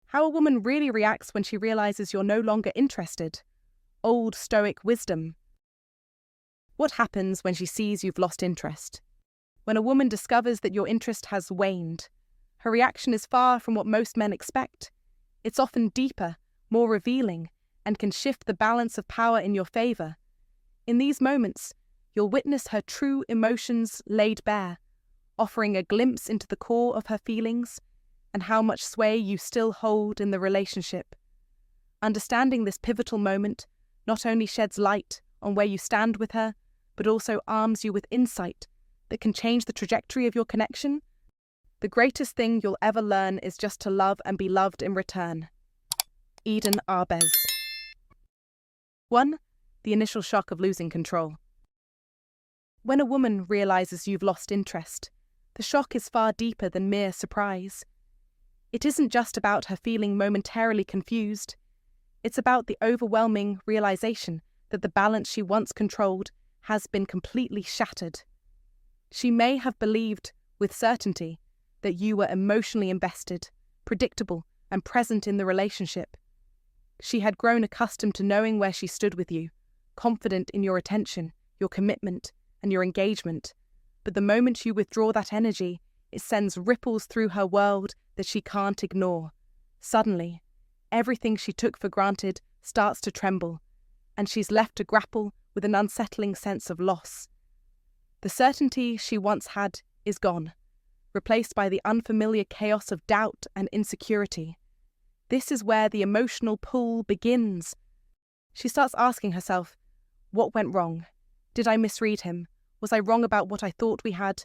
How a woman really reacts when she realizes you're no longer interested. Old Stoic wisdom. What happens when she sees you've lost interest? When a woman discovers that your interest has waned, her reaction is far from what most men expect. It's often deeper, more revealing, and can shift the balance of power in your favor. In these moments, you'll witness her true emotions laid bare, offering a glimpse into the core of her feelings and how much sway you still hold in the relationship. Understanding this pivotal moment not only sheds light on where you stand with her, but also arms you with insight that can change the trajectory of your connection. The greatest thing you'll ever learn is just to love and be loved in return. Eden Arbez. 1. The initial shock of losing control. When a woman realizes you've lost interest, the shock is far deeper than mere surprise. It isn't just about her feeling momentarily confused. It's about the overwhelming realization that the balance she once controlled has been completely shattered. She may have believed with certainty that you were emotionally invested, predictable, and present in the relationship. She had grown accustomed to knowing where she stood with you, confident in your attention, your commitment, and your engagement. But the moment you withdraw that energy, it sends ripples through her world that she can't ignore. Suddenly, everything she took for granted starts to tremble, and she's left to grapple with an unsettling sense of loss. The certainty she once had is gone, replaced by the unfamiliar chaos of doubt and insecurity. This is where the emotional pull begins. She starts asking herself, what went wrong? Did I misread him? Was I wrong about what I thought we had?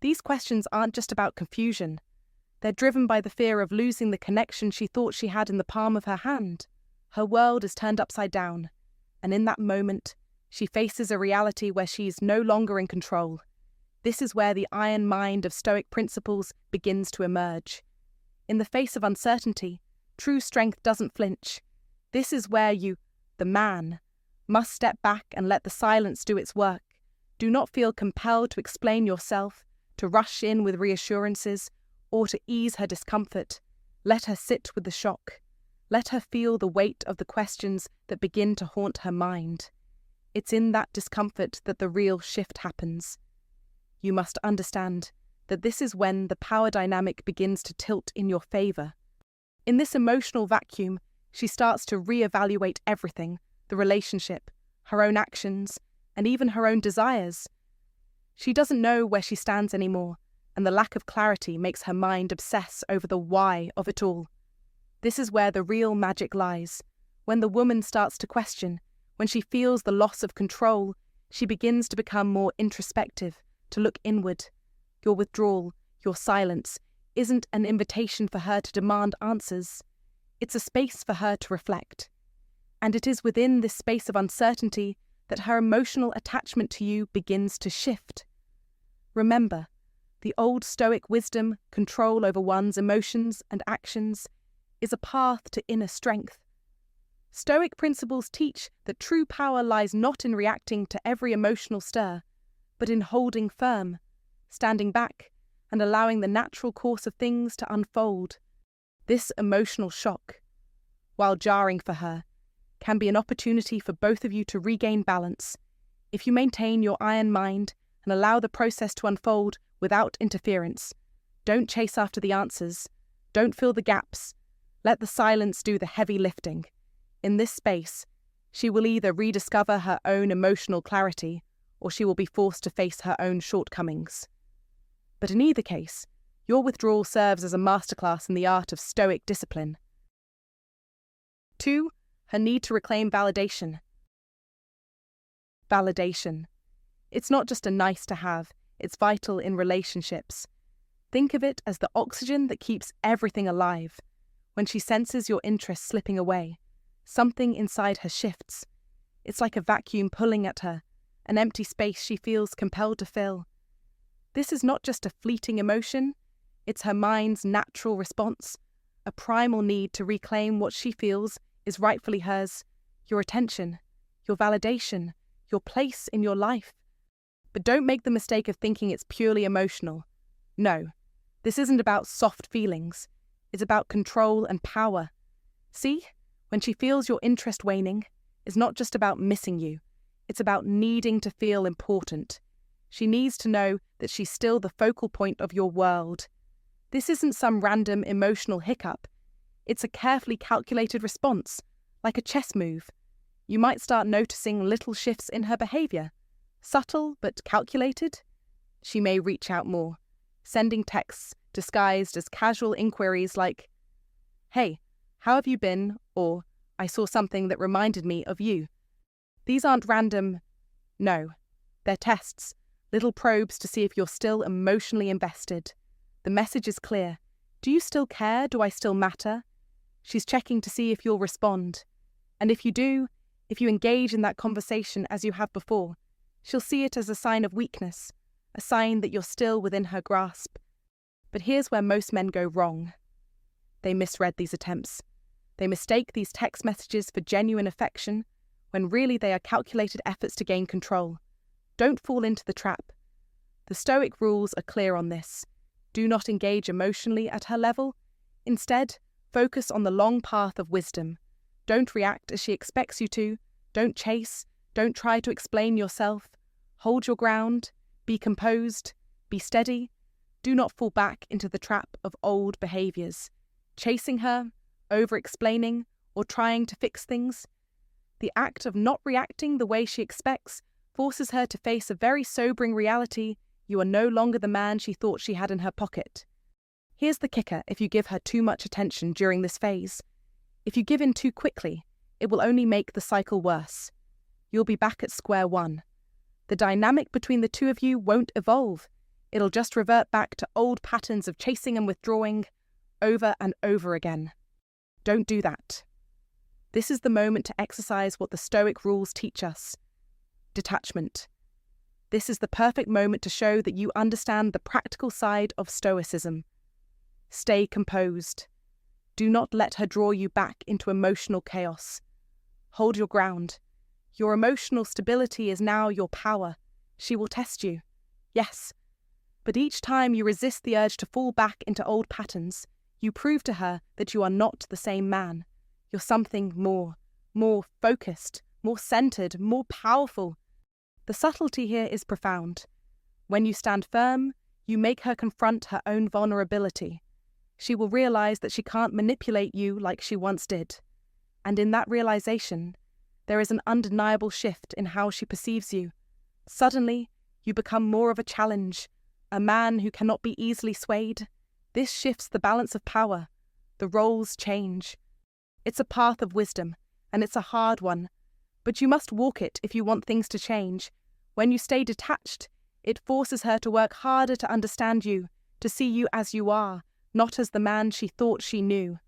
These questions aren't just about confusion. They're driven by the fear of losing the connection she thought she had in the palm of her hand. Her world is turned upside down, and in that moment, she faces a reality where she is no longer in control. This is where the iron mind of Stoic principles begins to emerge. In the face of uncertainty, true strength doesn't flinch. This is where you, the man, must step back and let the silence do its work. Do not feel compelled to explain yourself, to rush in with reassurances, or to ease her discomfort. Let her sit with the shock. Let her feel the weight of the questions that begin to haunt her mind. It's in that discomfort that the real shift happens. You must understand that this is when the power dynamic begins to tilt in your favor. In this emotional vacuum, she starts to reevaluate everything, the relationship, her own actions, and even her own desires. She doesn't know where she stands anymore, and the lack of clarity makes her mind obsess over the why of it all. This is where the real magic lies. When the woman starts to question, when she feels the loss of control, she begins to become more introspective, to look inward. Your withdrawal, your silence, isn't an invitation for her to demand answers. It's a space for her to reflect. And it is within this space of uncertainty that her emotional attachment to you begins to shift. Remember, the old Stoic wisdom, control over one's emotions and actions, is a path to inner strength. Stoic principles teach that true power lies not in reacting to every emotional stir, but in holding firm, standing back, and allowing the natural course of things to unfold. This emotional shock, while jarring for her, can be an opportunity for both of you to regain balance. If you maintain your iron mind and allow the process to unfold without interference, don't chase after the answers, don't fill the gaps, let the silence do the heavy lifting. In this space, she will either rediscover her own emotional clarity or she will be forced to face her own shortcomings. But in either case, your withdrawal serves as a masterclass in the art of Stoic discipline. 2. Her need to reclaim validation. Validation. It's not just a nice to have, it's vital in relationships. Think of it as the oxygen that keeps everything alive. When she senses your interest slipping away, something inside her shifts. It's like a vacuum pulling at her, an empty space she feels compelled to fill. This is not just a fleeting emotion, it's her mind's natural response, a primal need to reclaim what she feels is rightfully hers, your attention, your validation, your place in your life. But don't make the mistake of thinking it's purely emotional. No, this isn't about soft feelings. is about control and power. See, when she feels your interest waning, it's not just about missing you. It's about needing to feel important. She needs to know that she's still the focal point of your world. This isn't some random emotional hiccup. It's a carefully calculated response, like a chess move. You might start noticing little shifts in her behavior. Subtle but calculated. She may reach out more, sending texts disguised as casual inquiries like, "Hey, how have you been?" or "I saw something that reminded me of you." These aren't random. No, they're tests, little probes to see if you're still emotionally invested. The message is clear. Do you still care? Do I still matter? She's checking to see if you'll respond. And if you do, if you engage in that conversation as you have before, she'll see it as a sign of weakness, a sign that you're still within her grasp. But here's where most men go wrong. They misread these attempts. They mistake these text messages for genuine affection, when really they are calculated efforts to gain control. Don't fall into the trap. The Stoic rules are clear on this. Do not engage emotionally at her level. Instead, focus on the long path of wisdom. Don't react as she expects you to. Don't chase. Don't try to explain yourself. Hold your ground. Be composed. Be steady. Do not fall back into the trap of old behaviours. Chasing her, over-explaining, or trying to fix things. The act of not reacting the way she expects forces her to face a very sobering reality. You are no longer the man she thought she had in her pocket. Here's the kicker if you give her too much attention during this phase. If you give in too quickly, it will only make the cycle worse. You'll be back at square one. The dynamic between the two of you won't evolve. It'll just revert back to old patterns of chasing and withdrawing over and over again. Don't do that. This is the moment to exercise what the Stoic rules teach us. Detachment. This is the perfect moment to show that you understand the practical side of Stoicism. Stay composed. Do not let her draw you back into emotional chaos. Hold your ground. Your emotional stability is now your power. She will test you. Yes. But each time you resist the urge to fall back into old patterns, you prove to her that you are not the same man. You're something more focused, more centered, more powerful. The subtlety here is profound. When you stand firm, you make her confront her own vulnerability. She will realize that she can't manipulate you like she once did. And in that realization, there is an undeniable shift in how she perceives you. Suddenly, you become more of a challenge, a man who cannot be easily swayed. This shifts the balance of power. The roles change. It's a path of wisdom, and it's a hard one. But you must walk it if you want things to change. When you stay detached, it forces her to work harder to understand you, to see you as you are, not as the man she thought she knew.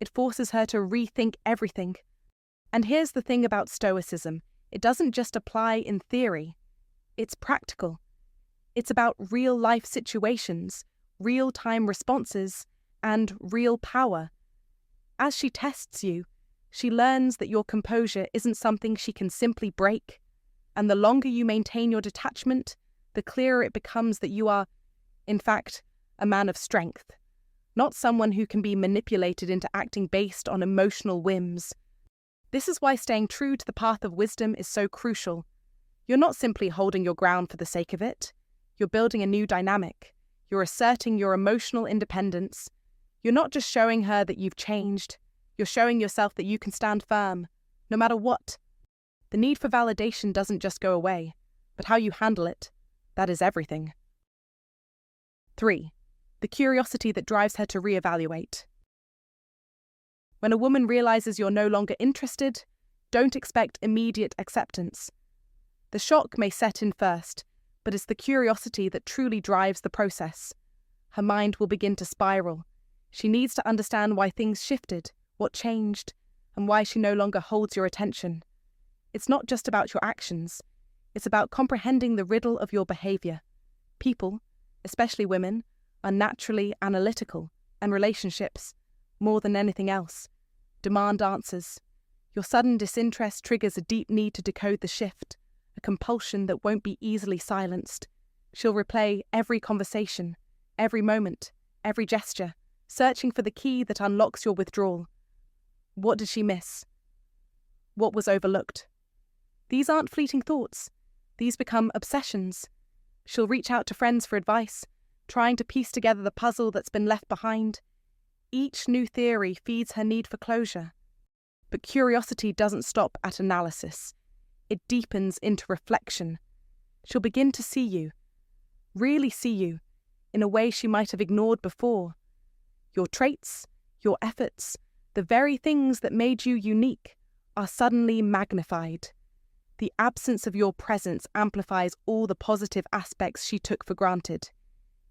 It forces her to rethink everything. And here's the thing about Stoicism. It doesn't just apply in theory. It's practical. It's about real-life situations, real-time responses, and real power. As she tests you, she learns that your composure isn't something she can simply break. And the longer you maintain your detachment, the clearer it becomes that you are, in fact, a man of strength. Not someone who can be manipulated into acting based on emotional whims. This is why staying true to the path of wisdom is so crucial. You're not simply holding your ground for the sake of it. You're building a new dynamic. You're asserting your emotional independence. You're not just showing her that you've changed. You're showing yourself that you can stand firm, no matter what. The need for validation doesn't just go away, but how you handle it, that is everything. 3. The curiosity that drives her to reevaluate. When a woman realizes you're no longer interested, don't expect immediate acceptance. The shock may set in first, but it's the curiosity that truly drives the process. Her mind will begin to spiral. She needs to understand why things shifted, what changed, and why she no longer holds your attention. It's not just about your actions. It's about comprehending the riddle of your behavior. People, especially women, are naturally analytical, and relationships, more than anything else, demand answers. Your sudden disinterest triggers a deep need to decode the shift, a compulsion that won't be easily silenced. She'll replay every conversation, every moment, every gesture, searching for the key that unlocks your withdrawal. What did she miss? What was overlooked? These aren't fleeting thoughts. These become obsessions. She'll reach out to friends for advice, trying to piece together the puzzle that's been left behind. Each new theory feeds her need for closure. But curiosity doesn't stop at analysis. It deepens into reflection. She'll begin to see you, really see you, in a way she might have ignored before. Your traits, your efforts, the very things that made you unique are suddenly magnified. The absence of your presence amplifies all the positive aspects she took for granted.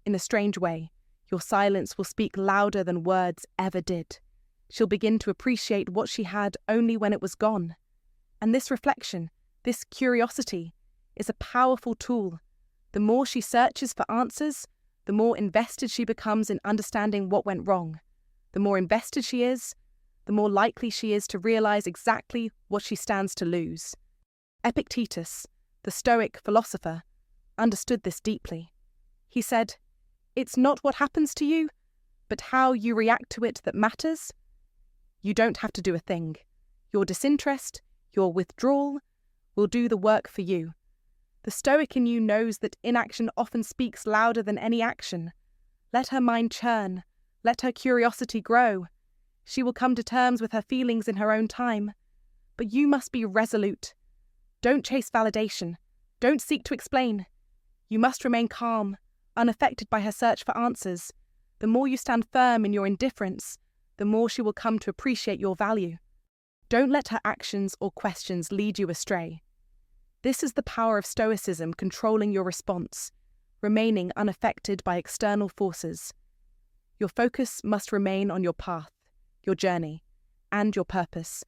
In a strange way, your silence will speak louder than words ever did. She'll begin to appreciate what she had only when it was gone. And this reflection, this curiosity, is a powerful tool. The more she searches for answers, the more invested she becomes in understanding what went wrong. The more invested she is, the more likely she is to realize exactly what she stands to lose. Epictetus, the Stoic philosopher, understood this deeply. He said, "It's not what happens to you, but how you react to it that matters." You don't have to do a thing. Your disinterest, your withdrawal, will do the work for you. The Stoic in you knows that inaction often speaks louder than any action. Let her mind churn. Let her curiosity grow. She will come to terms with her feelings in her own time. But you must be resolute. Don't chase validation. Don't seek to explain. You must remain calm, unaffected by her search for answers. The more you stand firm in your indifference, the more she will come to appreciate your value. Don't let her actions or questions lead you astray. This is the power of Stoicism controlling your response, remaining unaffected by external forces. Your focus must remain on your path, your journey, and your purpose.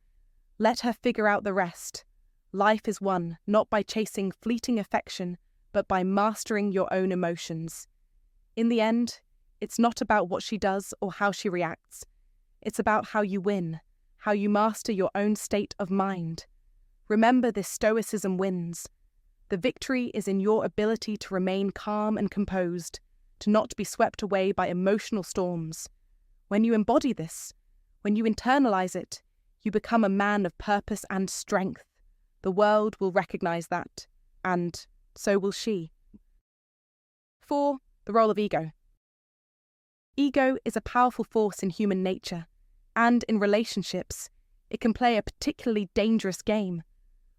Let her figure out the rest. Life is won not by chasing fleeting affection, but by mastering your own emotions. In the end, it's not about what she does or how she reacts. It's about how you win, how you master your own state of mind. Remember, this Stoicism wins. The victory is in your ability to remain calm and composed, to not be swept away by emotional storms. When you embody this, when you internalize it, you become a man of purpose and strength. The world will recognize that, and so will she. 4. The role of ego. Ego is a powerful force in human nature, and in relationships, it can play a particularly dangerous game.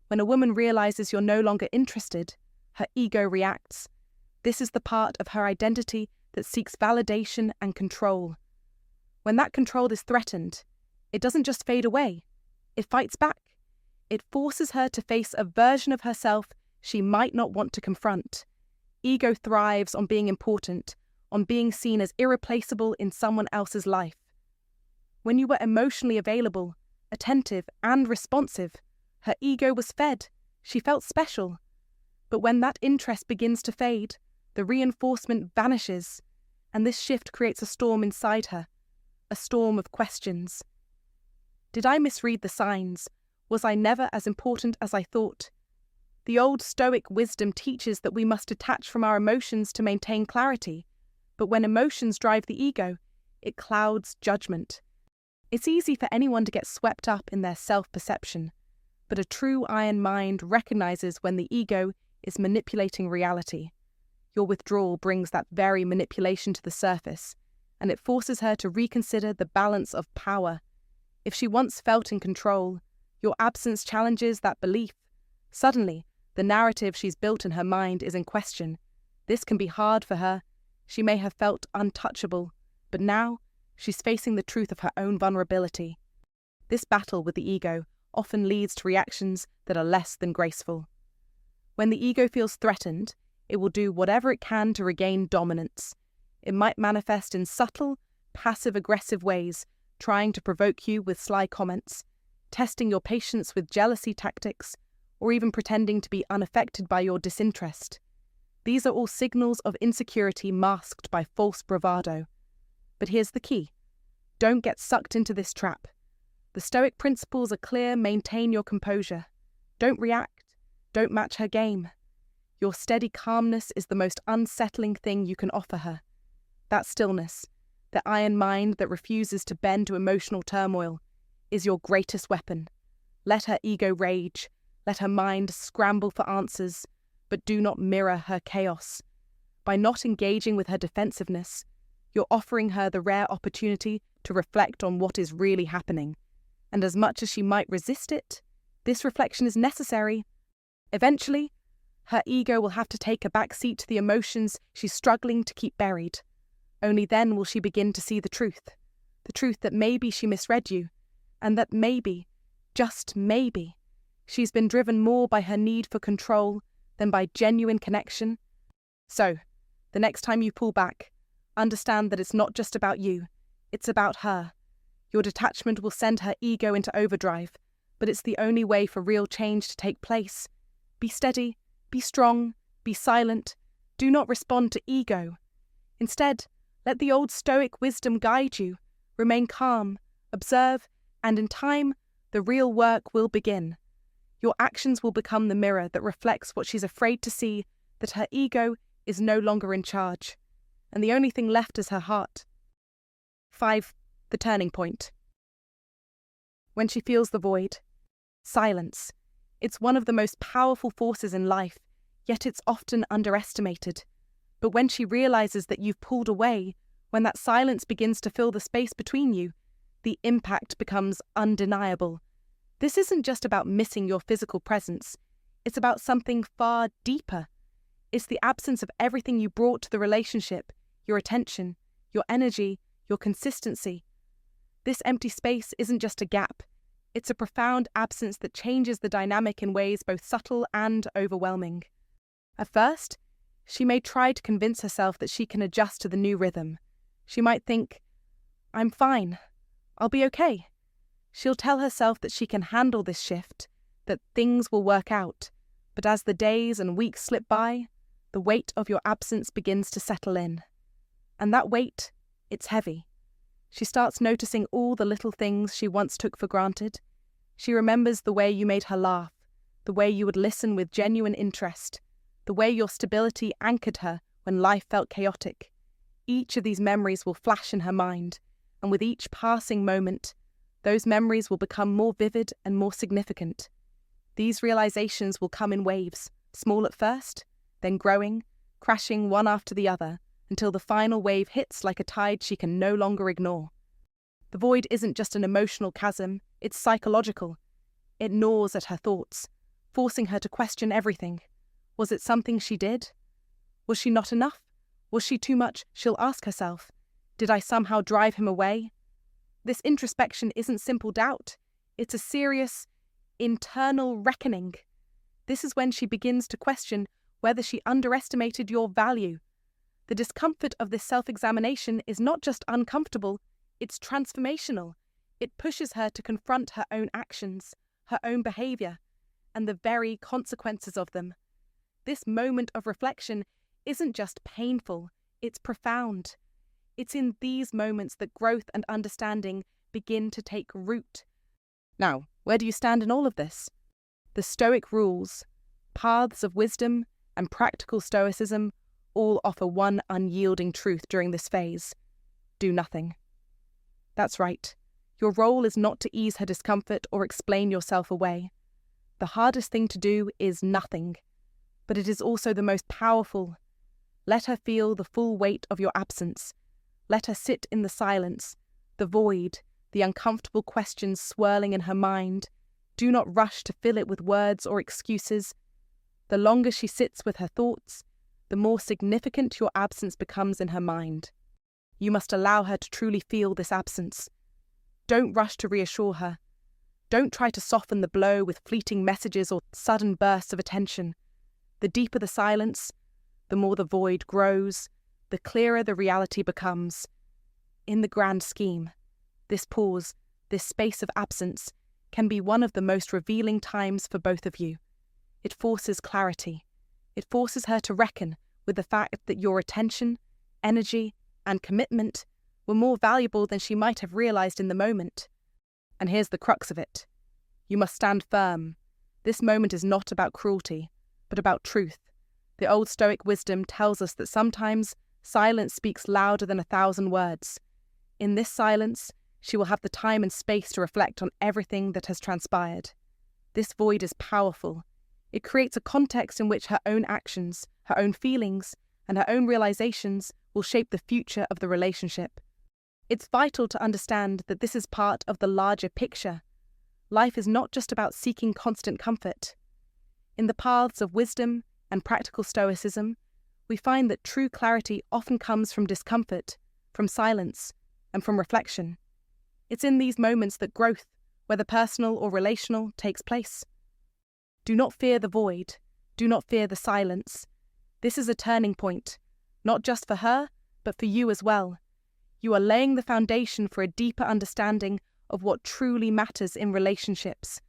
When a woman realizes you're no longer interested, her ego reacts. This is the part of her identity that seeks validation and control. When that control is threatened, it doesn't just fade away, it fights back. It forces her to face a version of herself she might not want to confront. Ego thrives on being important, on being seen as irreplaceable in someone else's life. When you were emotionally available, attentive, and responsive, her ego was fed. She felt special. But when that interest begins to fade, the reinforcement vanishes, and this shift creates a storm inside her, a storm of questions. Did I misread the signs? Was I never as important as I thought? The old Stoic wisdom teaches that we must detach from our emotions to maintain clarity, but when emotions drive the ego, it clouds judgment. It's easy for anyone to get swept up in their self-perception, but a true iron mind recognizes when the ego is manipulating reality. Your withdrawal brings that very manipulation to the surface, and it forces her to reconsider the balance of power. If she once felt in control, your absence challenges that belief. Suddenly, the narrative she's built in her mind is in question. This can be hard for her. She may have felt untouchable, but now she's facing the truth of her own vulnerability. This battle with the ego often leads to reactions that are less than graceful. When the ego feels threatened, it will do whatever it can to regain dominance. It might manifest in subtle, passive-aggressive ways, trying to provoke you with sly comments, testing your patience with jealousy tactics, or even pretending to be unaffected by your disinterest. These are all signals of insecurity masked by false bravado. But here's the key. Don't get sucked into this trap. The Stoic principles are clear: maintain your composure. Don't react. Don't match her game. Your steady calmness is the most unsettling thing you can offer her. That stillness, the iron mind that refuses to bend to emotional turmoil, is your greatest weapon. Let her ego rage, let her mind scramble for answers, but do not mirror her chaos. By not engaging with her defensiveness, you're offering her the rare opportunity to reflect on what is really happening. And as much as she might resist it, this reflection is necessary. Eventually, her ego will have to take a back seat to the emotions she's struggling to keep buried. Only then will she begin to see the truth that maybe she misread you, and that maybe, just maybe, she's been driven more by her need for control than by genuine connection. So, the next time you pull back, understand that it's not just about you, it's about her. Your detachment will send her ego into overdrive, but it's the only way for real change to take place. Be steady, be strong, be silent. Do not respond to ego. Instead, let the old Stoic wisdom guide you. Remain calm, observe, and in time, the real work will begin. Your actions will become the mirror that reflects what she's afraid to see, that her ego is no longer in charge, and the only thing left is her heart. 5. The turning point. When she feels the void. Silence. It's one of the most powerful forces in life, yet it's often underestimated. But when she realizes that you've pulled away, when that silence begins to fill the space between you, the impact becomes undeniable. This isn't just about missing your physical presence. It's about something far deeper. It's the absence of everything you brought to the relationship, your attention, your energy, your consistency. This empty space isn't just a gap. It's a profound absence that changes the dynamic in ways both subtle and overwhelming. At first, she may try to convince herself that she can adjust to the new rhythm. She might think, "I'm fine. I'll be okay." She'll tell herself that she can handle this shift, that things will work out. But as the days and weeks slip by, the weight of your absence begins to settle in. And that weight, it's heavy. She starts noticing all the little things she once took for granted. She remembers the way you made her laugh, the way you would listen with genuine interest, the way your stability anchored her when life felt chaotic. Each of these memories will flash in her mind, and with each passing moment, those memories will become more vivid and more significant. These realizations will come in waves, small at first, then growing, crashing one after the other, until the final wave hits like a tide she can no longer ignore. The void isn't just an emotional chasm, it's psychological. It gnaws at her thoughts, forcing her to question everything. Was it something she did? Was she not enough? Was she too much? She'll ask herself. Did I somehow drive him away? This introspection isn't simple doubt. It's a serious, internal reckoning. This is when she begins to question whether she underestimated your value. The discomfort of this self-examination is not just uncomfortable, it's transformational. It pushes her to confront her own actions, her own behavior, and the very consequences of them. This moment of reflection isn't just painful, it's profound. It's in these moments that growth and understanding begin to take root. Now, where do you stand in all of this? The Stoic rules, paths of wisdom, and practical Stoicism all offer one unyielding truth during this phase. Do nothing. That's right. Your role is not to ease her discomfort or explain yourself away. The hardest thing to do is nothing, but it is also the most powerful. Let her feel the full weight of your absence. Let her sit in the silence, the void, the uncomfortable questions swirling in her mind. Do not rush to fill it with words or excuses. The longer she sits with her thoughts, the more significant your absence becomes in her mind. You must allow her to truly feel this absence. Don't rush to reassure her. Don't try to soften the blow with fleeting messages or sudden bursts of attention. The deeper the silence, the more the void grows, the clearer the reality becomes. In the grand scheme, this pause, this space of absence, can be one of the most revealing times for both of you. It forces clarity. It forces her to reckon with the fact that your attention, energy, and commitment were more valuable than she might have realized in the moment. And here's the crux of it. You must stand firm. This moment is not about cruelty, but about truth. The old Stoic wisdom tells us that sometimes silence speaks louder than 1,000 words. In this silence, she will have the time and space to reflect on everything that has transpired. This void is powerful. It creates a context in which her own actions, her own feelings, and her own realizations will shape the future of the relationship. It's vital to understand that this is part of the larger picture. Life is not just about seeking constant comfort. In the paths of wisdom and practical stoicism, we find that true clarity often comes from discomfort, from silence, and from reflection. It's in these moments that growth, whether personal or relational, takes place. Do not fear the void. Do not fear the silence. This is a turning point, not just for her, but for you as well. You are laying the foundation for a deeper understanding of what truly matters in relationships.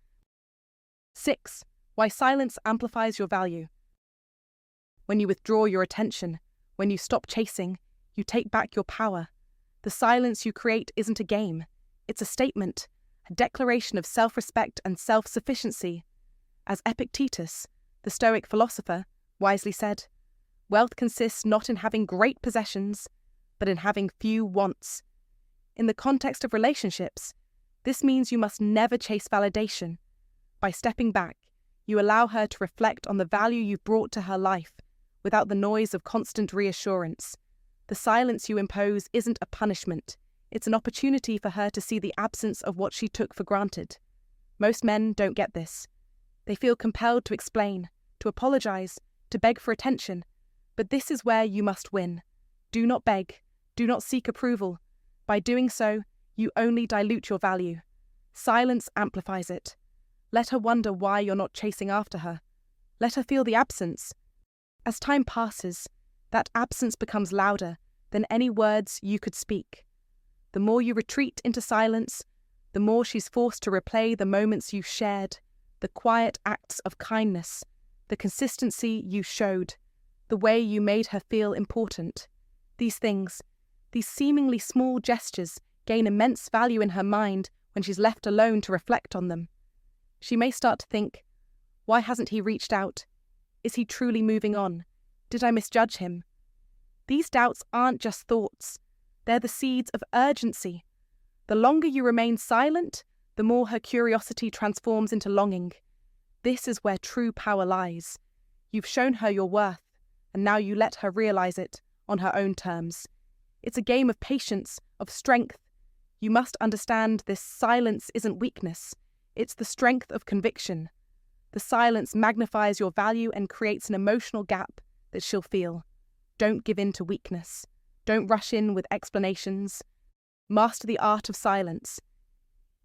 6. Why silence amplifies your value. When you withdraw your attention, when you stop chasing, you take back your power. The silence you create isn't a game. It's a statement, a declaration of self-respect and self-sufficiency. As Epictetus, the Stoic philosopher, wisely said, "Wealth consists not in having great possessions, but in having few wants." In the context of relationships, this means you must never chase validation. By stepping back, you allow her to reflect on the value you've brought to her life, without the noise of constant reassurance. The silence you impose isn't a punishment. It's an opportunity for her to see the absence of what she took for granted. Most men don't get this. They feel compelled to explain, to apologize, to beg for attention. But this is where you must win. Do not beg. Do not seek approval. By doing so, you only dilute your value. Silence amplifies it. Let her wonder why you're not chasing after her. Let her feel the absence. As time passes, that absence becomes louder than any words you could speak. The more you retreat into silence, the more she's forced to replay the moments you shared, the quiet acts of kindness, the consistency you showed, the way you made her feel important. These things, these seemingly small gestures, gain immense value in her mind when she's left alone to reflect on them. She may start to think, why hasn't he reached out? Is he truly moving on? Did I misjudge him? These doubts aren't just thoughts. They're the seeds of urgency. The longer you remain silent, the more her curiosity transforms into longing. This is where true power lies. You've shown her your worth, and now you let her realize it on her own terms. It's a game of patience, of strength. You must understand this silence isn't weakness. It's the strength of conviction. The silence magnifies your value and creates an emotional gap that she'll feel. Don't give in to weakness. Don't rush in with explanations. Master the art of silence.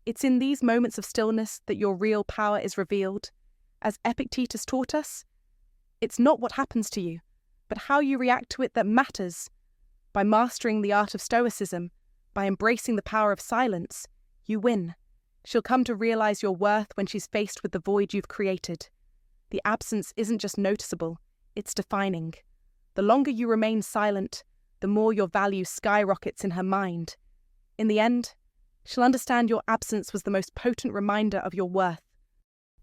It's in these moments of stillness that your real power is revealed. As Epictetus taught us, it's not what happens to you, but how you react to it that matters. By mastering the art of stoicism, by embracing the power of silence, you win. She'll come to realize your worth when she's faced with the void you've created. The absence isn't just noticeable, it's defining. The longer you remain silent, the more your value skyrockets in her mind. In the end, she'll understand your absence was the most potent reminder of your worth.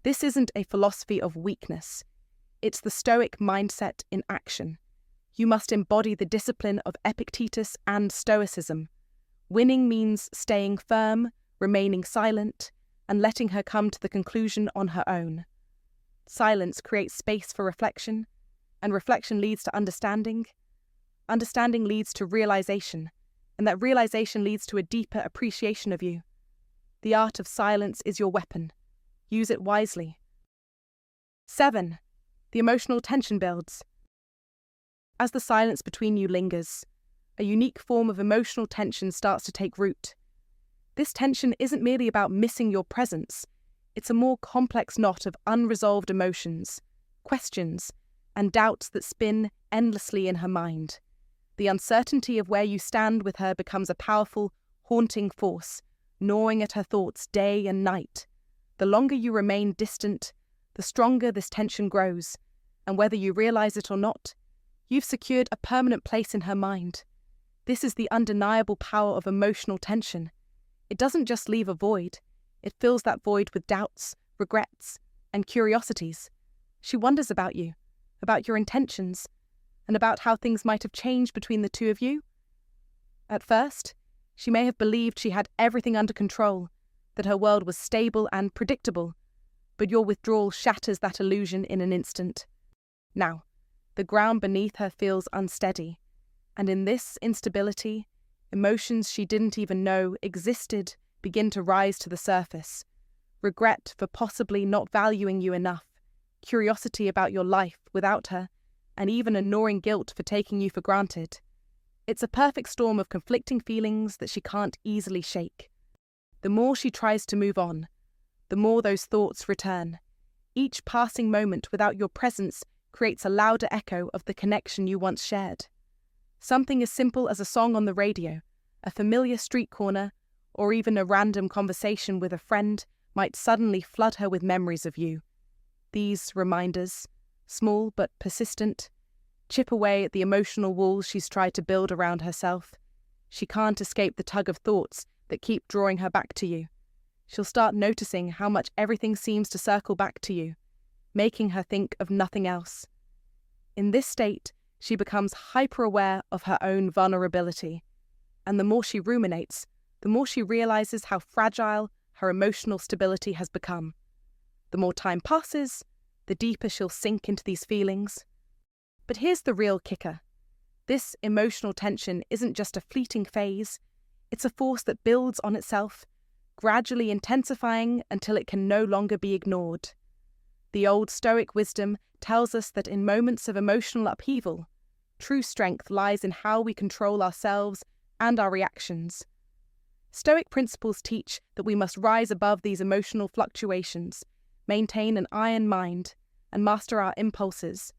This isn't a philosophy of weakness. It's the Stoic mindset in action. You must embody the discipline of Epictetus and Stoicism. Winning means staying firm, remaining silent, and letting her come to the conclusion on her own. Silence creates space for reflection, and reflection leads to understanding. Understanding leads to realization, and that realization leads to a deeper appreciation of you. The art of silence is your weapon. Use it wisely. 7. The emotional tension builds. As the silence between you lingers, a unique form of emotional tension starts to take root. This tension isn't merely about missing your presence. It's a more complex knot of unresolved emotions, questions, and doubts that spin endlessly in her mind. The uncertainty of where you stand with her becomes a powerful, haunting force, gnawing at her thoughts day and night. The longer you remain distant, the stronger this tension grows, and whether you realize it or not, you've secured a permanent place in her mind. This is the undeniable power of emotional tension. It doesn't just leave a void, it fills that void with doubts, regrets, and curiosities. She wonders about you, about your intentions, and about how things might have changed between the two of you. At first, She may have believed she had everything under control, that her world was stable and predictable, but your withdrawal shatters that illusion in an instant. Now, the ground beneath her feels unsteady, and in this instability, emotions she didn't even know existed begin to rise to the surface. Regret for possibly not valuing you enough, curiosity about your life without her, and even a gnawing guilt for taking you for granted. It's a perfect storm of conflicting feelings that she can't easily shake. The more she tries to move on, the more those thoughts return. Each passing moment without your presence creates a louder echo of the connection you once shared. Something as simple as a song on the radio, a familiar street corner, or even a random conversation with a friend might suddenly flood her with memories of you. These reminders, small but persistent, chip away at the emotional walls she's tried to build around herself. She can't escape the tug of thoughts that keep drawing her back to you. She'll start noticing how much everything seems to circle back to you, making her think of nothing else. In this state, she becomes hyper-aware of her own vulnerability, and the more she ruminates, the more she realizes how fragile her emotional stability has become. The more time passes, the deeper she'll sink into these feelings. But here's the real kicker. This emotional tension isn't just a fleeting phase, it's a force that builds on itself, gradually intensifying until it can no longer be ignored. The Old Stoic wisdom tells us that in moments of emotional upheaval, true strength lies in how we control ourselves and our reactions. Stoic principles teach that we must rise above these emotional fluctuations, maintain an iron mind, and master our impulses.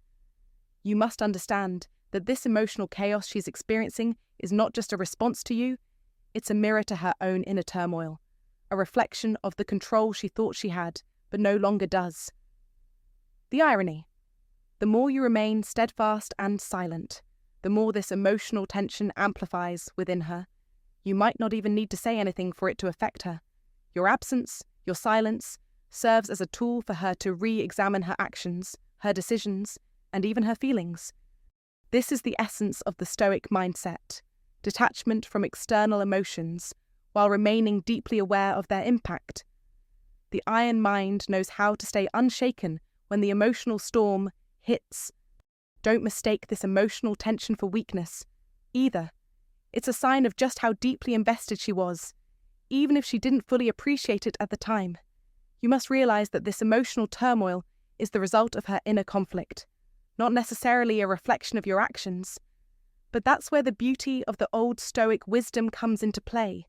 You must understand that this emotional chaos she's experiencing is not just a response to you, it's a mirror to her own inner turmoil, a reflection of the control she thought she had, but no longer does. The irony. The more you remain steadfast and silent, the more this emotional tension amplifies within her. You might not even need to say anything for it to affect her. Your absence, your silence, serves as a tool for her to re-examine her actions, her decisions, and even her feelings. This is the essence of the Stoic mindset: detachment from external emotions, while remaining deeply aware of their impact. The iron mind knows how to stay unshaken when the emotional storm hits. Don't mistake this emotional tension for weakness, either. It's a sign of just how deeply invested she was, even if she didn't fully appreciate it at the time. You must realize that this emotional turmoil is the result of her inner conflict, not necessarily a reflection of your actions. But that's where the beauty of the Old Stoic wisdom comes into play.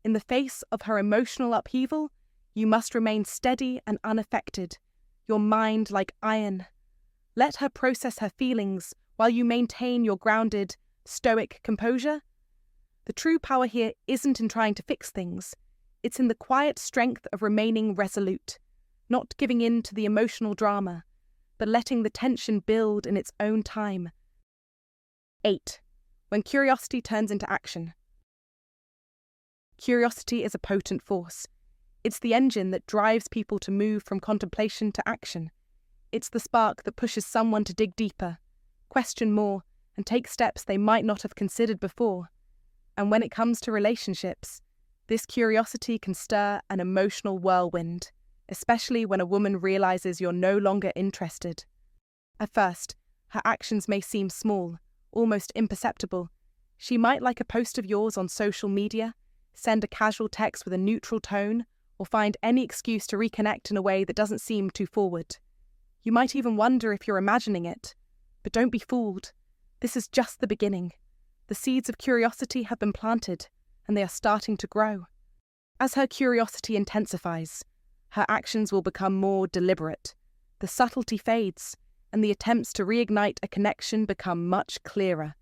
In the face of her emotional upheaval, you must remain steady and unaffected, your mind like iron. Let her process her feelings while you maintain your grounded, stoic composure. The true power here isn't in trying to fix things. It's in the quiet strength of remaining resolute, not giving in to the emotional drama, but letting the tension build in its own time. 8. When curiosity turns into action. Curiosity is a potent force. It's the engine that drives people to move from contemplation to action. It's the spark that pushes someone to dig deeper, question more, and take steps they might not have considered before. And when it comes to relationships, this curiosity can stir an emotional whirlwind, especially when a woman realizes you're no longer interested. At first, her actions may seem small, almost imperceptible. She might like a post of yours on social media, send a casual text with a neutral tone, or find any excuse to reconnect in a way that doesn't seem too forward. You might even wonder if you're imagining it. But don't be fooled. This is just the beginning. The seeds of curiosity have been planted, and they are starting to grow. As her curiosity intensifies, her actions will become more deliberate. The subtlety fades, and the attempts to reignite a connection become much clearer.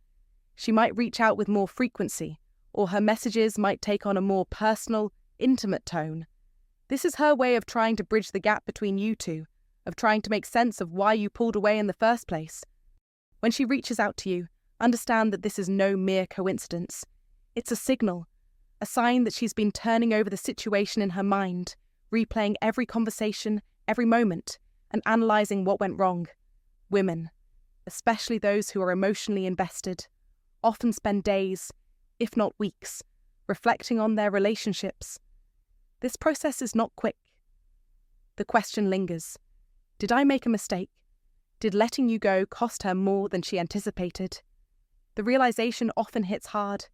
She might reach out with more frequency, or her messages might take on a more personal, intimate tone. This is her way of trying to bridge the gap between you two, of trying to make sense of why you pulled away in the first place. When she reaches out to you, understand that this is no mere coincidence. It's a signal, a sign that she's been turning over the situation in her mind, replaying every conversation, every moment, and analysing what went wrong. Women, especially those who are emotionally invested, often spend days, if not weeks, reflecting on their relationships. This process is not quick. The question lingers. Did I make a mistake? Did letting you go cost her more than she anticipated? The realization often hits hard.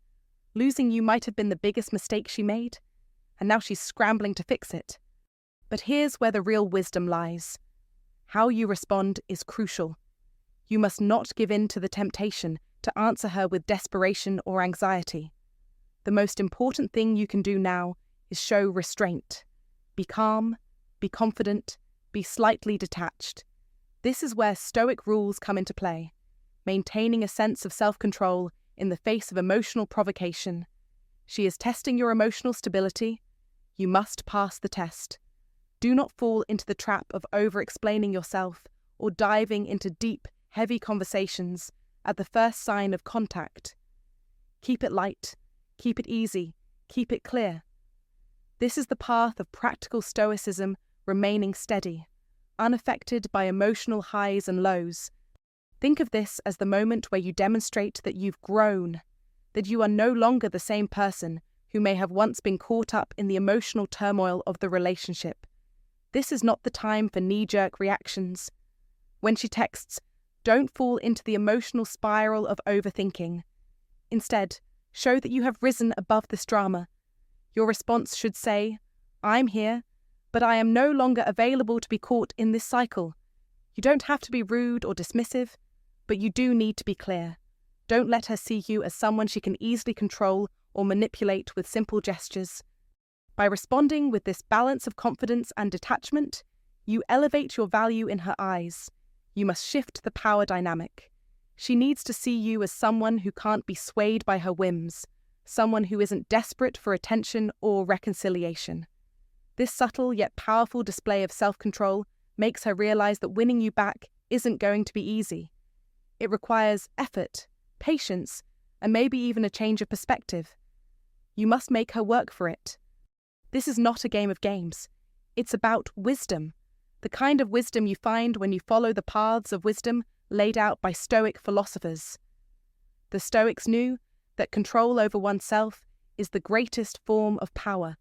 Losing you might have been the biggest mistake she made, and now she's scrambling to fix it. But here's where the real wisdom lies. How you respond is crucial. You must not give in to the temptation to answer her with desperation or anxiety. The most important thing you can do now is show restraint. Be calm, be confident, be slightly detached. This is where Stoic rules come into play, maintaining a sense of self-control in the face of emotional provocation. She is testing your emotional stability. You must pass the test. Do not fall into the trap of over-explaining yourself or diving into deep, heavy conversations at the first sign of contact. Keep it light, keep it easy, keep it clear. This is the path of practical stoicism, remaining steady, unaffected by emotional highs and lows. Think of this as the moment where you demonstrate that you've grown, that you are no longer the same person who may have once been caught up in the emotional turmoil of the relationship. This is not the time for knee-jerk reactions. When she texts, don't fall into the emotional spiral of overthinking. Instead, show that you have risen above this drama. Your response should say, I'm here, but I am no longer available to be caught in this cycle. You don't have to be rude or dismissive, but you do need to be clear. Don't let her see you as someone she can easily control or manipulate with simple gestures. By responding with this balance of confidence and detachment, you elevate your value in her eyes. You must shift the power dynamic. She needs to see you as someone who can't be swayed by her whims, someone who isn't desperate for attention or reconciliation. This subtle yet powerful display of self-control makes her realize that winning you back isn't going to be easy. It requires effort, patience, and maybe even a change of perspective. You must make her work for it. This is not a game of games. It's about wisdom, the kind of wisdom you find when you follow the paths of wisdom laid out by Stoic philosophers. The Stoics knew that control over oneself is the greatest form of power.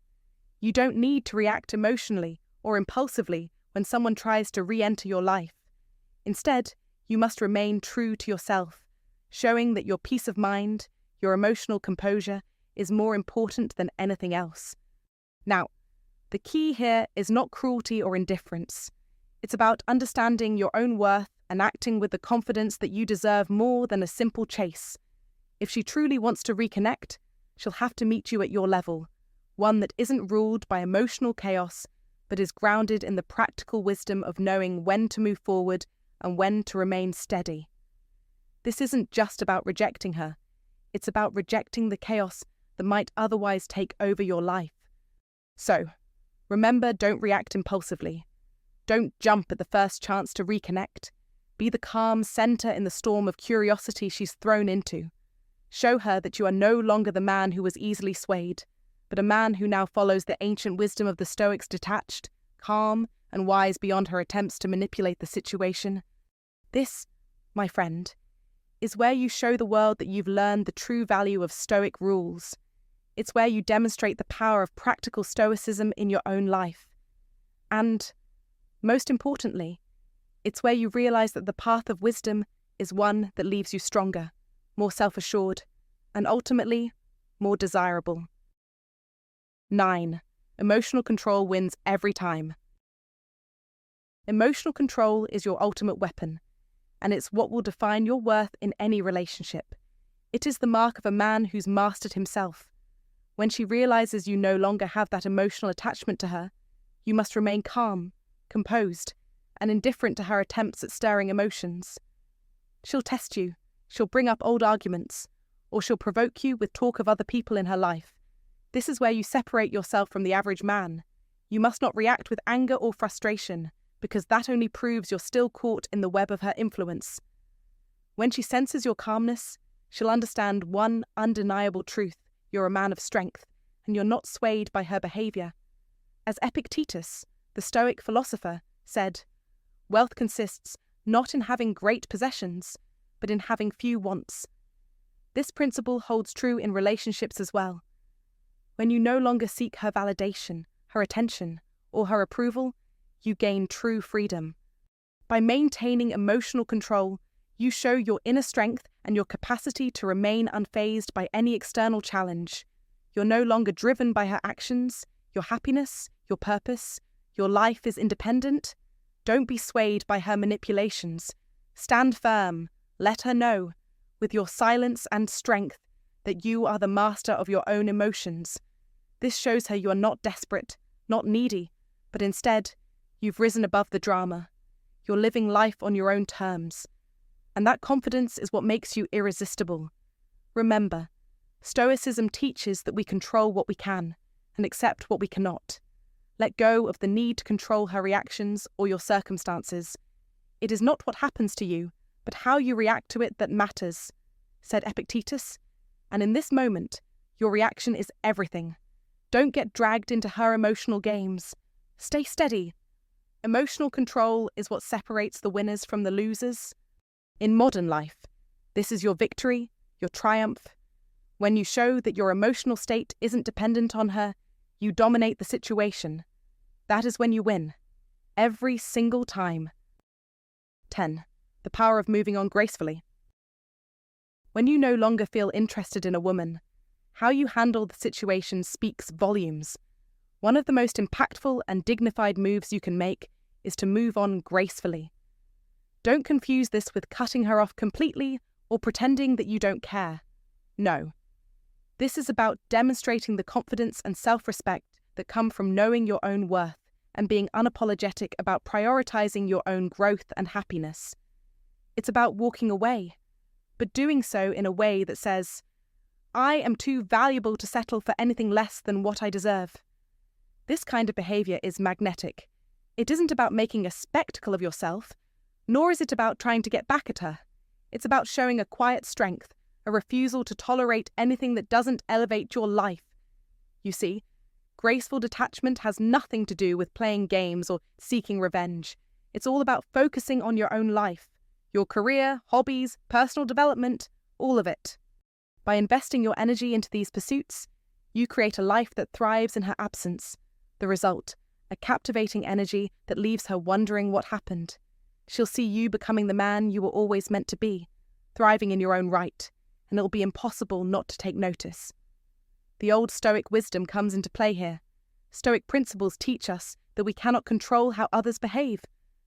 You don't need to react emotionally or impulsively when someone tries to re-enter your life. Instead, you must remain true to yourself, showing that your peace of mind, your emotional composure, is more important than anything else. Now, the key here is not cruelty or indifference. It's about understanding your own worth and acting with the confidence that you deserve more than a simple chase. If she truly wants to reconnect, she'll have to meet you at your level, one that isn't ruled by emotional chaos, but is grounded in the practical wisdom of knowing when to move forward and when to remain steady. This isn't just about rejecting her. It's about rejecting the chaos that might otherwise take over your life. So, remember, don't react impulsively. Don't jump at the first chance to reconnect. Be the calm center in the storm of curiosity she's thrown into. Show her that you are no longer the man who was easily swayed, but a man who now follows the ancient wisdom of the Stoics, detached, calm, and wise beyond her attempts to manipulate the situation. This, my friend, is where you show the world that you've learned the true value of Stoic rules. It's where you demonstrate the power of practical Stoicism in your own life. And, most importantly, it's where you realize that the path of wisdom is one that leaves you stronger, more self-assured, and ultimately, more desirable. 9. Emotional control wins every time. Emotional control is your ultimate weapon, and it's what will define your worth in any relationship. It is the mark of a man who's mastered himself. When she realizes you no longer have that emotional attachment to her, you must remain calm, composed, and indifferent to her attempts at stirring emotions. She'll test you, she'll bring up old arguments, or she'll provoke you with talk of other people in her life. This is where you separate yourself from the average man. You must not react with anger or frustration, because that only proves you're still caught in the web of her influence. When she senses your calmness, she'll understand one undeniable truth: you're a man of strength, and you're not swayed by her behavior. As Epictetus, the Stoic philosopher, said, "Wealth consists not in having great possessions, but in having few wants." This principle holds true in relationships as well. When you no longer seek her validation, her attention, or her approval, you gain true freedom. By maintaining emotional control, you show your inner strength and your capacity to remain unfazed by any external challenge. You're no longer driven by her actions, your happiness, your purpose. Your life is independent. Don't be swayed by her manipulations. Stand firm. Let her know, with your silence and strength, that you are the master of your own emotions. This shows her you are not desperate, not needy, but instead, you've risen above the drama. You're living life on your own terms. And that confidence is what makes you irresistible. Remember, Stoicism teaches that we control what we can and accept what we cannot. Let go of the need to control her reactions or your circumstances. It is not what happens to you, but how you react to it that matters, said Epictetus. And in this moment, your reaction is everything. Don't get dragged into her emotional games. Stay steady. Emotional control is what separates the winners from the losers. In modern life, this is your victory, your triumph. When you show that your emotional state isn't dependent on her, you dominate the situation. That is when you win. Every single time. 10. The power of moving on gracefully. When you no longer feel interested in a woman, how you handle the situation speaks volumes. One of the most impactful and dignified moves you can make is to move on gracefully. Don't confuse this with cutting her off completely or pretending that you don't care. No. This is about demonstrating the confidence and self-respect that come from knowing your own worth and being unapologetic about prioritizing your own growth and happiness. It's about walking away, but doing so in a way that says, I am too valuable to settle for anything less than what I deserve. This kind of behavior is magnetic. It isn't about making a spectacle of yourself, nor is it about trying to get back at her. It's about showing a quiet strength, a refusal to tolerate anything that doesn't elevate your life. You see, graceful detachment has nothing to do with playing games or seeking revenge. It's all about focusing on your own life, your career, hobbies, personal development, all of it. By investing your energy into these pursuits, you create a life that thrives in her absence. The result, a captivating energy that leaves her wondering what happened. She'll see you becoming the man you were always meant to be, thriving in your own right, and it'll be impossible not to take notice. The old Stoic wisdom comes into play here. Stoic principles teach us that we cannot control how others behave,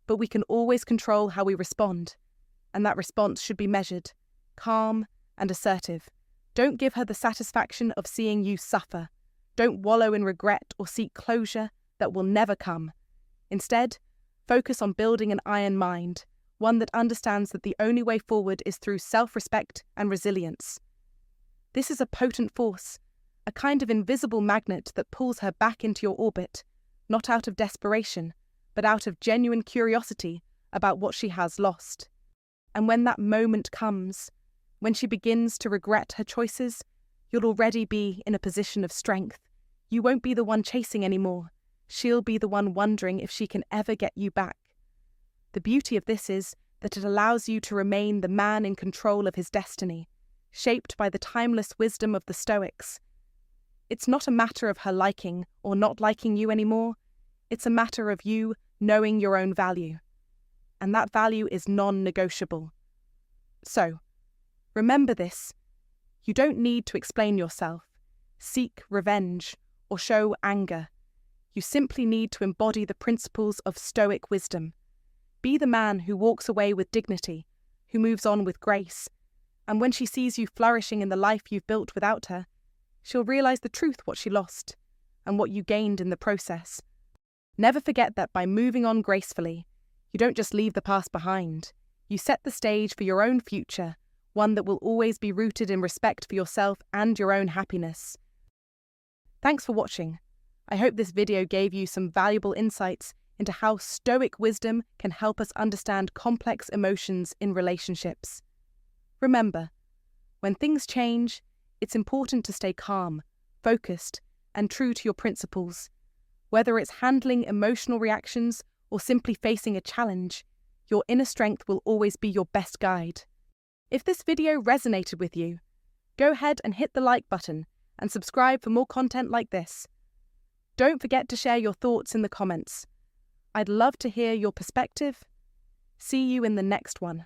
but we can always control how we respond. And that response should be measured, calm, and assertive. Don't give her the satisfaction of seeing you suffer. Don't wallow in regret or seek closure that will never come. Instead, focus on building an iron mind, one that understands that the only way forward is through self-respect and resilience. This is a potent force, a kind of invisible magnet that pulls her back into your orbit, not out of desperation, but out of genuine curiosity about what she has lost. And when that moment comes, when she begins to regret her choices, you'll already be in a position of strength. You won't be the one chasing anymore. She'll be the one wondering if she can ever get you back. The beauty of this is that it allows you to remain the man in control of his destiny, shaped by the timeless wisdom of the Stoics. It's not a matter of her liking or not liking you anymore. It's a matter of you knowing your own value. And that value is non-negotiable. So, remember this. You don't need to explain yourself, seek revenge, or show anger. You simply need to embody the principles of Stoic wisdom. Be the man who walks away with dignity, who moves on with grace. And when she sees you flourishing in the life you've built without her, she'll realize the truth what she lost and what you gained in the process. Never forget that by moving on gracefully, you don't just leave the past behind. You set the stage for your own future, one that will always be rooted in respect for yourself and your own happiness. Thanks for watching. I hope this video gave you some valuable insights into how Stoic wisdom can help us understand complex emotions in relationships. Remember, when things change, it's important to stay calm, focused, and true to your principles. Whether it's handling emotional reactions or simply facing a challenge, your inner strength will always be your best guide. If this video resonated with you, go ahead and hit the like button and subscribe for more content like this. Don't forget to share your thoughts in the comments. I'd love to hear your perspective. See you in the next one.